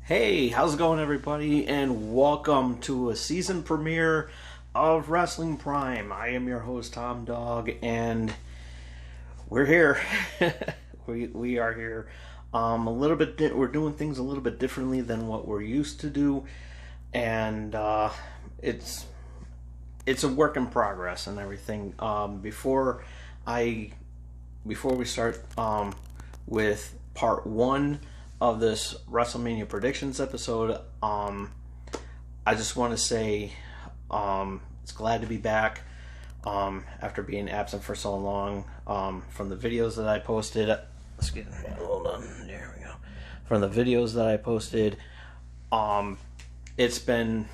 Hey, how's it going, everybody? And welcome to a season premiere of Wrestling Prime. I am your host, Tom Dog, and we're here. we are here. We're doing things a little bit differently than what we're used to do, and it's a work in progress and everything. Before we start with part one of this WrestleMania predictions episode, I just want to say it's glad to be back after being absent for so long from the videos that I posted. Hold on, there we go. From the videos that I posted, it's been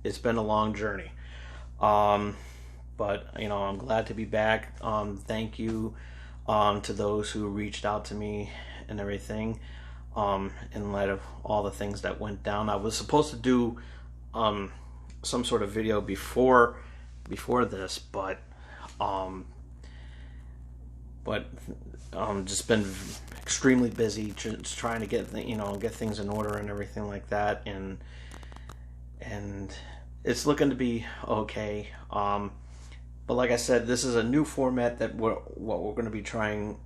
a long journey, but I'm glad to be back. Thank you to those who reached out to me and everything, in light of all the things that went down. I was supposed to do some sort of video before this, but just been extremely busy just trying to get things in order and everything like that, and it's looking to be okay. But like I said, this is a new format that we're going to be trying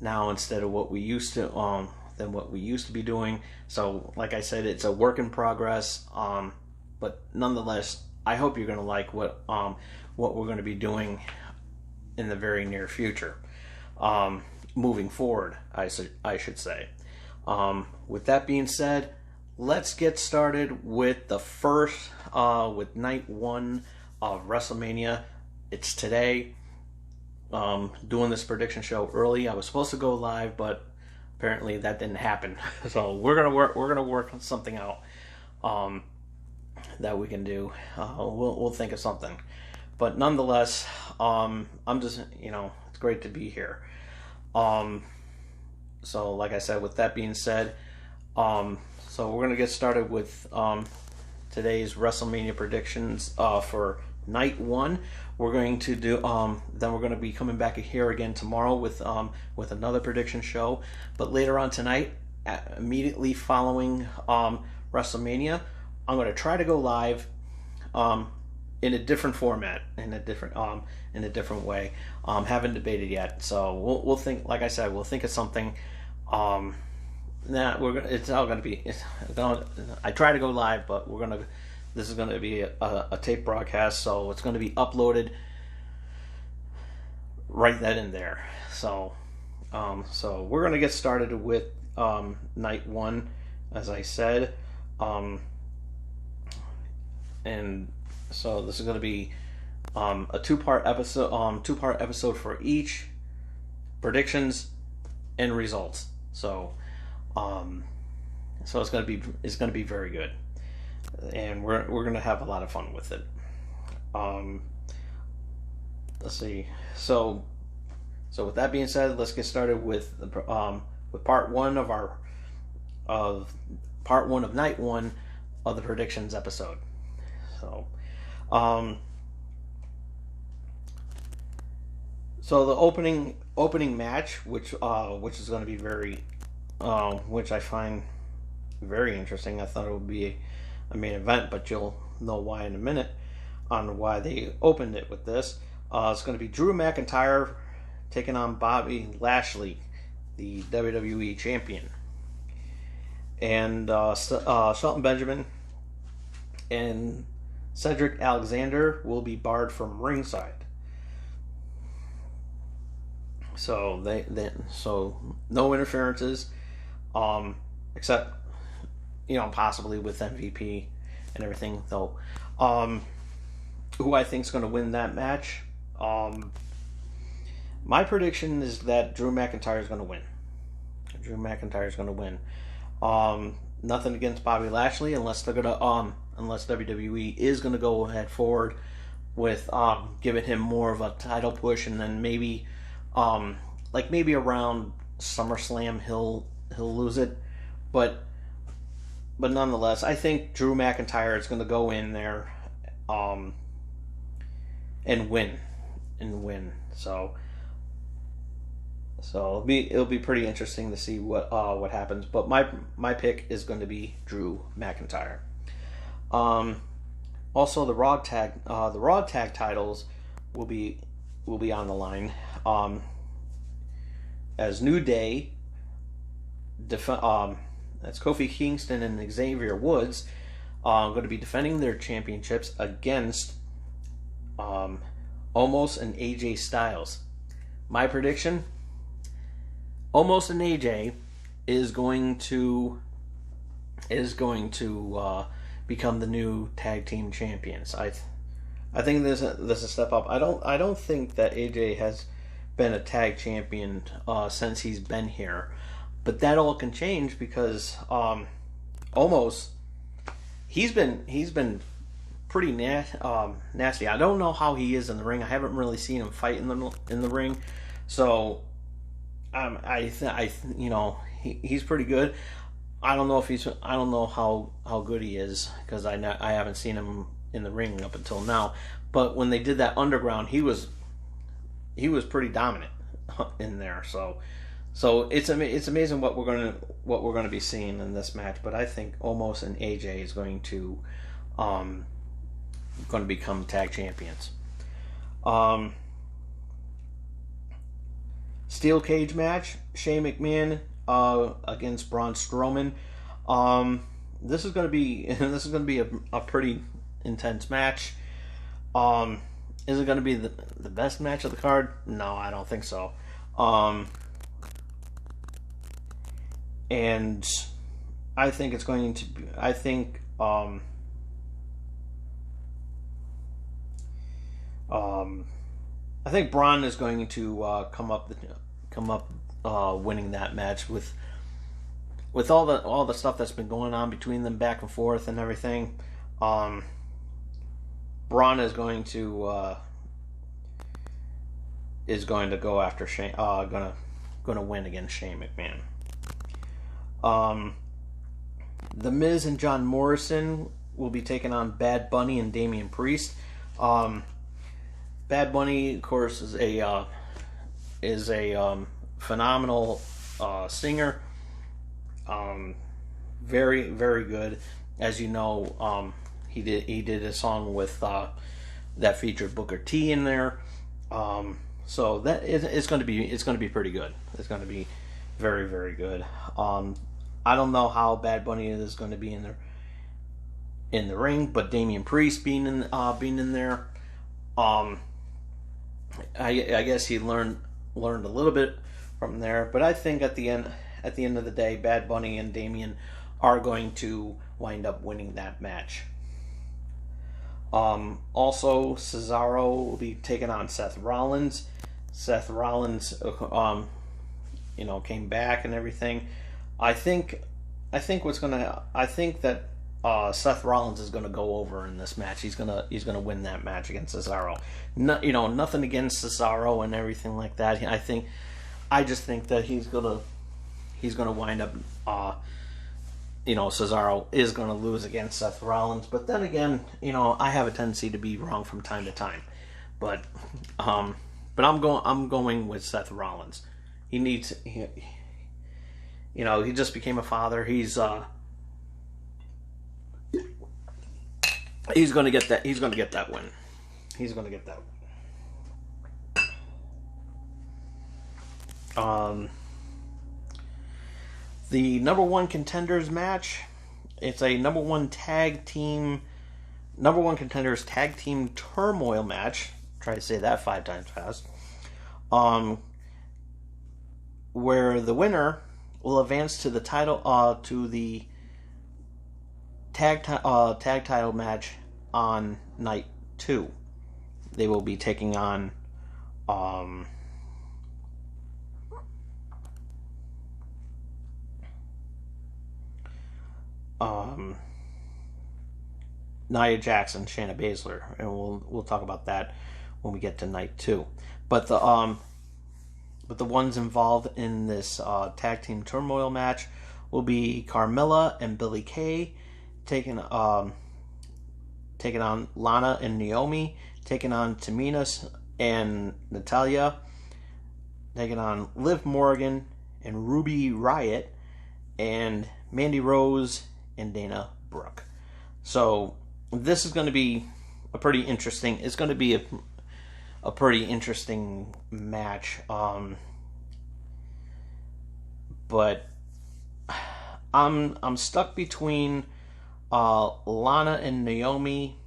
now instead of what we used to be doing. So like I said, it's a work in progress, but nonetheless, I hope you're going to like what we're going to be doing in the very near future, moving forward, I should say. With that being said, let's get started with the first with night one of WrestleMania. It's today. Doing this prediction show early. I was supposed to go live, but apparently that didn't happen. So we're gonna work on something out that we can do. We'll think of something. But nonetheless, I'm just it's great to be here. So like I said, with that being said, so we're gonna get started with today's WrestleMania predictions for night one. We're going to do then we're going to be coming back here again tomorrow with another prediction show. But later on tonight, immediately following WrestleMania, I'm going to try to go live in a different format, in a different way. Haven't debated yet, so we'll think. Like I said, we'll think of something. It's all going to be. I try to go live, but this is going to be a tape broadcast, so it's going to be uploaded right then and there. So we're going to get started with night one, as I said, and so this is going to be a two-part episode for each predictions and results. So it's going to be very good. And we're going to have a lot of fun with it. Let's see. So with that being said, let's get started with part one of night one of the predictions episode. So the opening match, which is going to be which I find very interesting. I thought it would be a main event, but you'll know why in a minute on why they opened it with this. It's going to be Drew McIntyre taking on Bobby Lashley, the WWE champion, and Shelton Benjamin and Cedric Alexander will be barred from ringside. So so no interferences, except possibly with MVP and everything, though. Who I think is going to win that match? My prediction is that Drew McIntyre is going to win. Nothing against Bobby Lashley, unless WWE is going to go ahead forward with giving him more of a title push, and then maybe around SummerSlam he'll lose it, but nonetheless, I think Drew McIntyre is going to go in there and win. So So it'll be pretty interesting to see what happens. But my pick is going to be Drew McIntyre. Also, the Raw tag titles will be on the line. As New Day, that's Kofi Kingston and Xavier Woods, going to be defending their championships against Omos and AJ Styles. My prediction: Omos and AJ is going to become the new tag team champions. I think this is a step up. I don't think that AJ has been a tag champion since he's been here, but that all can change because Omos, he's been pretty nasty. I don't know how he is in the ring. I haven't really seen him fight in the ring, so he's pretty good. I don't know how good he is because I haven't seen him in the ring up until now. But when they did that underground, he was pretty dominant in there. So it's amazing what we're gonna be seeing in this match. But I think Omos and AJ is going to become tag champions. Steel cage match: Shane McMahon against Braun Strowman. This is going to be a pretty intense match. Is it going to be the best match of the card? No, I don't think so. And I think it's going to be. I think Braun is going to come up winning that match with all the stuff that's been going on between them back and forth and everything. Braun is going to go after Shane. Gonna win against Shane McMahon. The Miz and John Morrison will be taking on Bad Bunny and Damian Priest. Bad Bunny, of course, is a phenomenal singer. Very, very good. As you know, he did a song with that featured Booker T in there. So that it's going to be pretty good. It's going to be very, very good. I don't know how Bad Bunny is going to be in the ring, but Damian Priest being in there, I guess he learned a little bit from there. But I think at the end of the day, Bad Bunny and Damian are going to wind up winning that match. Also, Cesaro will be taking on Seth Rollins. Seth Rollins, came back and everything. I think that Seth Rollins is gonna go over in this match. He's gonna win that match against Cesaro. Nothing against Cesaro and everything like that. I just think that he's gonna wind up. Cesaro is gonna lose against Seth Rollins. But then again, I have a tendency to be wrong from time to time. But I'm going with Seth Rollins. He just became a father. He's going to get that. He's going to get that win. He's going to get that win. The number one contenders match. It's a number one contenders tag team turmoil match. Try to say that 5 times fast. Where the winner will advance to the title, to the tag title match on night 2. They will be taking on Nia Jackson, Shayna Baszler, and we'll talk about that when we get to night 2. But the ones involved in this tag team turmoil match will be Carmella and Billie Kay taking on Lana and Naomi, taking on Tamina and Natalya, taking on Liv Morgan and Ruby Riott and Mandy Rose and Dana Brooke. So this is going to be a pretty interesting. It's going to be a pretty interesting match. But I'm stuck between Lana and Naomi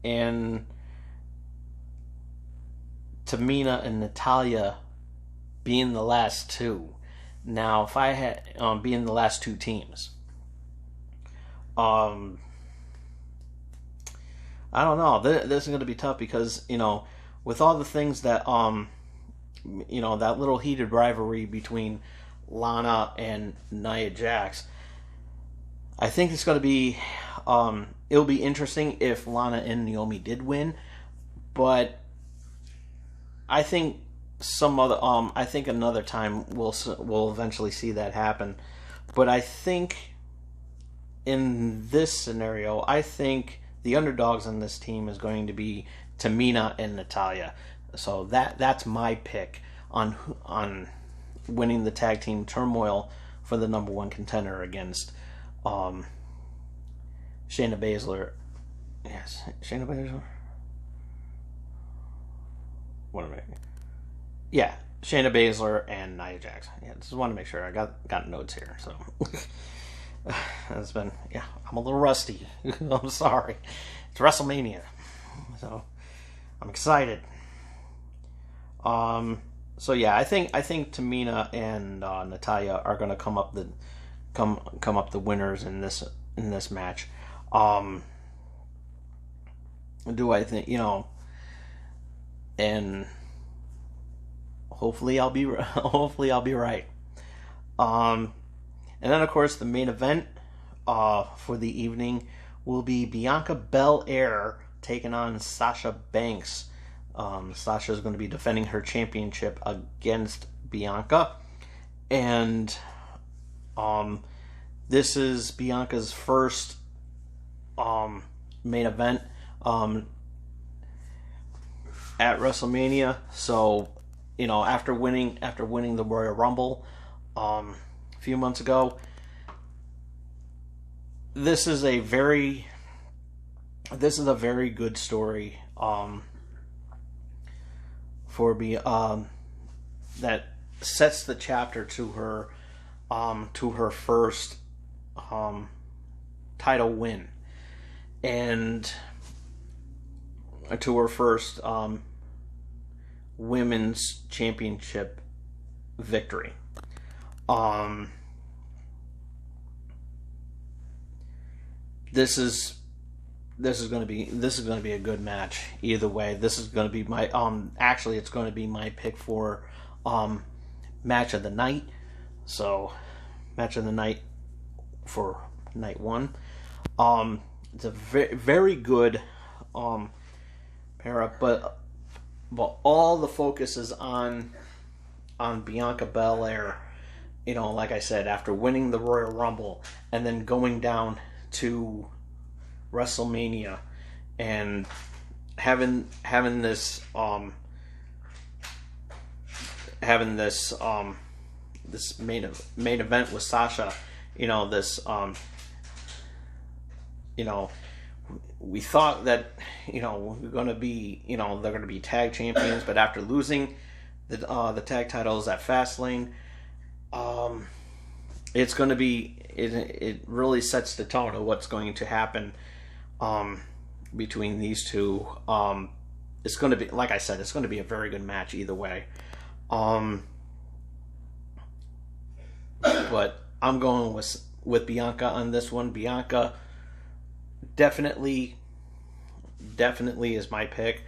and Tamina and Natalya being the last two. Now, if I had being the last two teams, I don't know. This is going to be tough because with all the things that that little heated rivalry between Lana and Nia Jax, I think it's going to be it'll be interesting if Lana and Naomi did win, but I think I think another time we'll eventually see that happen. But I think in this scenario, I think the underdogs on this team is going to be Tamina and Natalya. So that's my pick on winning the tag team turmoil for the number one contender against Shayna Baszler. Yes, Shayna Baszler. What am I? Yeah, Shayna Baszler and Nia Jax. Yeah, just want to make sure I got notes here. So it's been I'm a little rusty. I'm sorry. It's WrestleMania, so I'm excited. So yeah, I think Tamina and Natalya are going to come up the winners in this match. Do I think and hopefully I'll be right. And then of course the main event for the evening will be Bianca Belair taking on Sasha Banks. Sasha is going to be defending her championship against Bianca, and this is Bianca's first main event at WrestleMania. So after winning the Royal Rumble a few months ago, this is a very good story for that sets the chapter to her first title win and to her first women's championship victory. This is going to be a good match either way. This is going to be my actually it's going to be my pick for match of the night. So match of the night for night one. It's a very good pair up, but all the focus is on Bianca Belair. Like I said, after winning the Royal Rumble and then going down to WrestleMania and having this this main event with Sasha. We thought that we're going to be they're going to be tag champions, but after losing the tag titles at Fastlane, it's going to be it really sets the tone of what's going to happen between these two. It's going to be, like I said, it's going to be a very good match either way. But I'm going with Bianca on this one. Bianca definitely is my pick.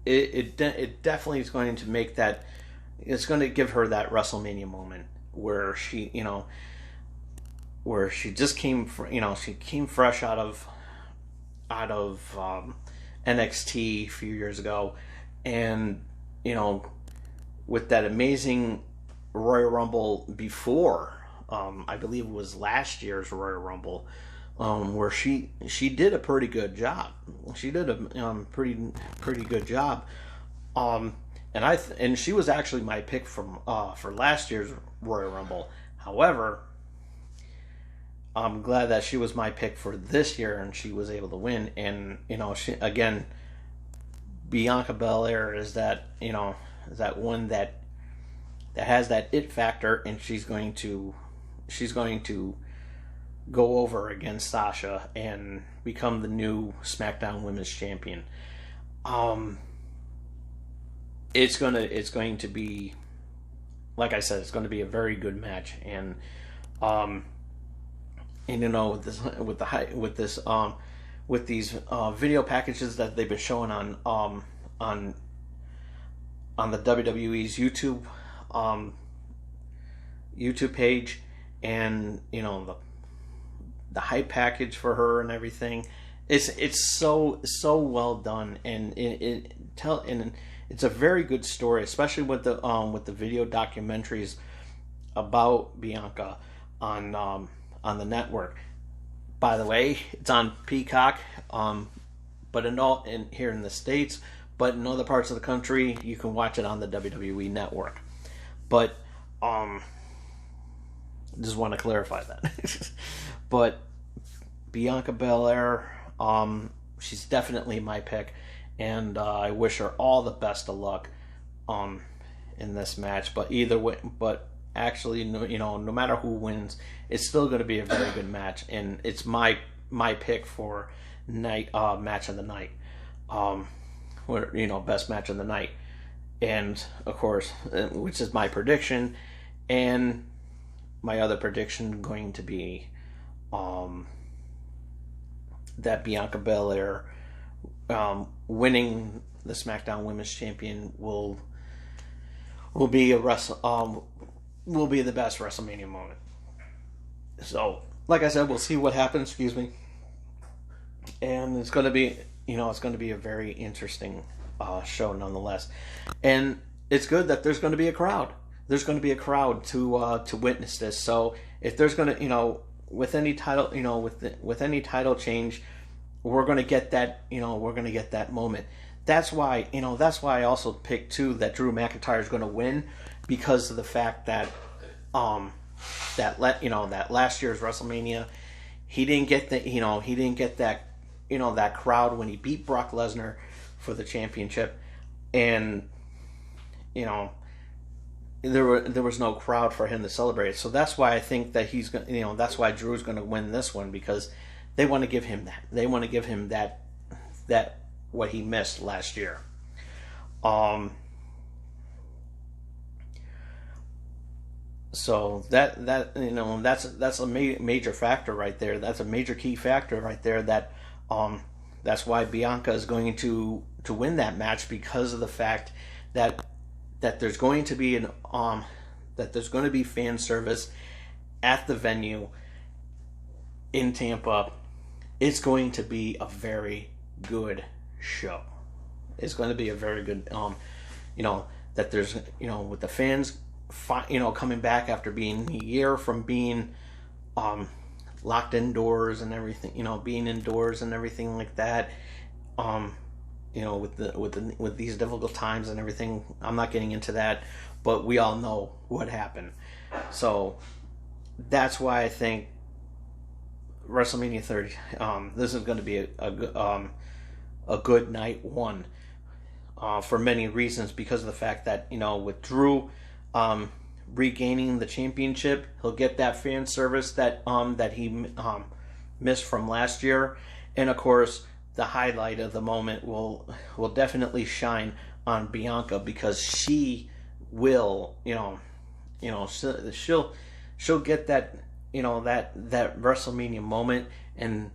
It definitely is going to make that. It's going to give her that WrestleMania moment where she just came she came fresh out of NXT a few years ago, and with that amazing Royal Rumble before, I believe it was last year's Royal Rumble, where she did a pretty good job. She did a pretty good job. And she was actually my pick from for last year's Royal Rumble. However, I'm glad that she was my pick for this year and she was able to win. And she again, Bianca Belair is that one that has that it factor, and she's going to go over against Sasha and become the new SmackDown Women's Champion. It's going to be, like I said, it's going to be a very good match, and with these video packages that they've been showing on the WWE's YouTube page, and the hype package for her and everything, it's so well done, and it's a very good story, especially with the video documentaries about Bianca on the network. By the way, it's on Peacock, but here in the States, but in other parts of the country, you can watch it on the WWE network. But just want to clarify that. But Bianca Belair, she's definitely my pick, and I wish her all the best of luck in this match. But either way, actually, no matter who wins, it's still going to be a very good match, and it's my pick for match of the night, best match of the night, and of course, which is my prediction, and my other prediction going to be that Bianca Belair winning the SmackDown Women's Champion will be the best WrestleMania moment. So, like I said, we'll see what happens. Excuse me, and it's going to be a very interesting show nonetheless, and it's good that there's going to be a crowd. There's going to be a crowd to witness this. So if there's going to with any title with any title change, we're going to get that moment. That's why I also picked too that Drew McIntyre is going to win, because of the fact that that last year's WrestleMania, he didn't get that crowd when he beat Brock Lesnar for the championship, and there was no crowd for him to celebrate. So that's why I think that he's going. That's why Drew's going to win this one, because they want to give him that. They want to give him that what he missed last year. So that's a major factor right there. That's a major key factor right there. That's why Bianca is going to win that match, because of the fact that there's going to be fan service at the venue in Tampa. It's going to be a very good show. It's going to be a very good that there's with the fans coming back after being a year from being locked indoors and everything, being indoors and everything like that, with these difficult times and everything. I'm not getting into that, but we all know what happened. So that's why I think WrestleMania 30, this is going to be a good night one, for many reasons, because of the fact that with Drew regaining the championship, he'll get that fan service that he missed from last year, and of course the highlight of the moment will definitely shine on Bianca, because she will she'll get that that WrestleMania moment, and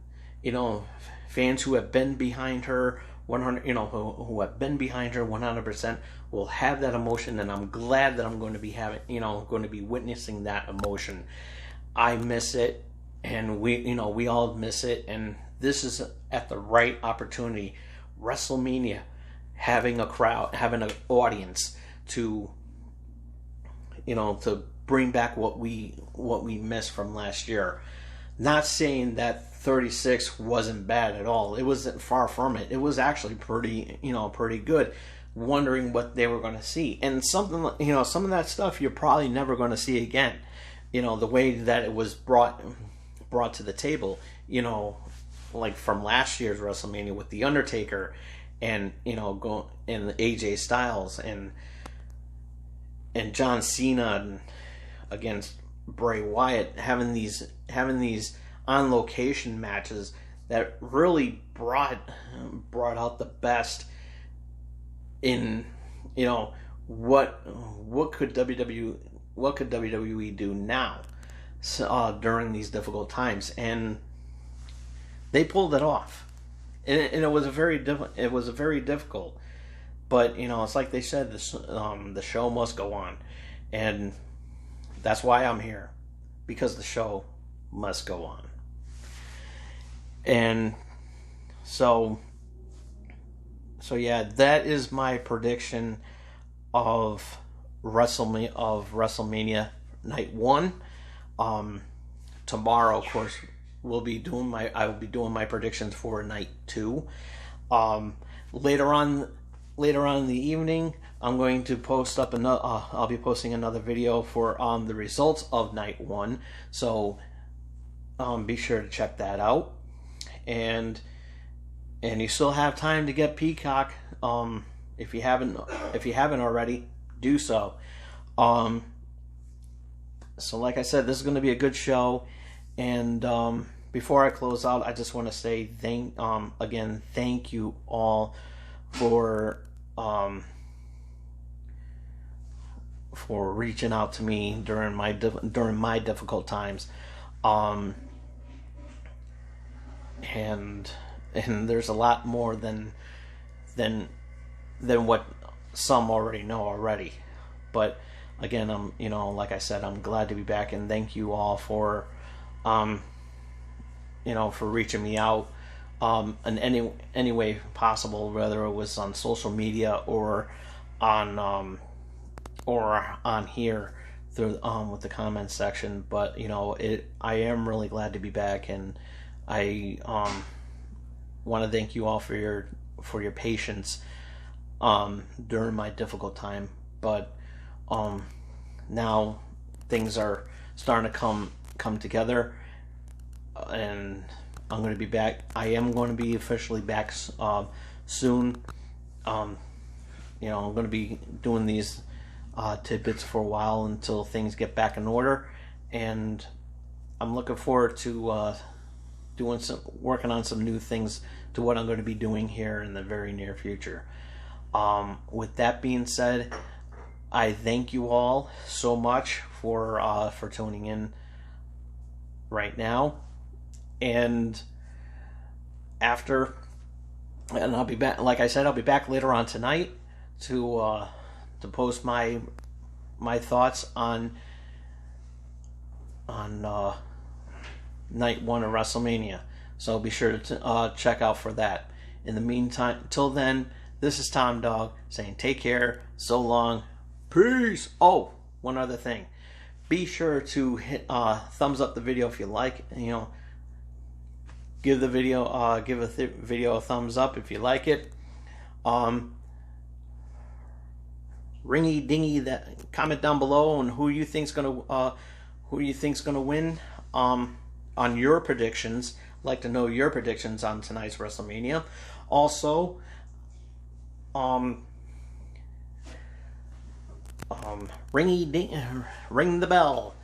fans who have been behind her 100 who have been behind her 100% will have that emotion, and I'm glad that I'm going to be witnessing that emotion. I miss it, and we all miss it, and this is at the right opportunity. WrestleMania, having a crowd, having an audience to bring back what we missed from last year. Not saying that 36 wasn't bad at all. It wasn't, far from it. It was actually pretty, pretty good. Wondering what they were going to see, and something, some of that stuff you're probably never going to see again. The way that it was brought to the table. Like from last year's WrestleMania with the Undertaker, and and AJ Styles and John Cena against Bray Wyatt, having these on location matches that really brought out the best in what could WWE do now, during these difficult times, and they pulled it off, and it was very difficult. But it's like they said, the show must go on, and that's why I'm here, because the show must go on. And so yeah, that is my prediction of WrestleMania Night 1. Tomorrow, of course, I will be doing my predictions for Night 2. Later on in the evening, I'm going to post up another. I'll be posting another video for the results of Night 1. So be sure to check that out. And you still have time to get Peacock. If you haven't already, do so. So like I said, this is going to be a good show. And before I close out, I just want to say thank you all for reaching out to me during my difficult times. And there's a lot more than what some already know already. But again, like I said, I'm glad to be back, and thank you all for for reaching me out in any way possible, whether it was on social media or on here through with the comments section. But I am really glad to be back, and I want to thank you all for your patience during my difficult time. But now things are starting to come together, and I'm going to be back. I am going to be officially back soon. I'm going to be doing these tidbits for a while until things get back in order, and I'm looking forward to working on some new things to what I'm going to be doing here in the very near future. With that being said, I thank you all so much for tuning in right now, and I'll be back. Like I said, I'll be back later on tonight to post my thoughts on Night 1 of WrestleMania. So be sure to check out for that. In the meantime, till then, this is Tom Dog saying take care, so long, peace. Oh, one other thing. Be sure to hit thumbs up the video if you like. Give the video video a thumbs up if you like it. Ringy dingy, that comment down below on who you think's gonna win on your predictions. I'd like to know your predictions on tonight's WrestleMania. Also, ring the bell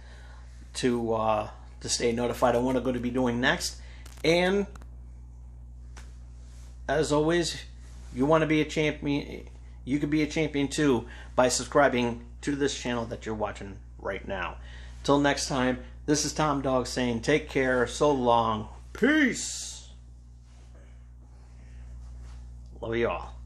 to stay notified on what I'm going to be doing next. And as always, you want to be a champion. You can be a champion too by subscribing to this channel that you're watching right now. Till next time, this is Tom Dog saying take care, so long, peace. Love you all.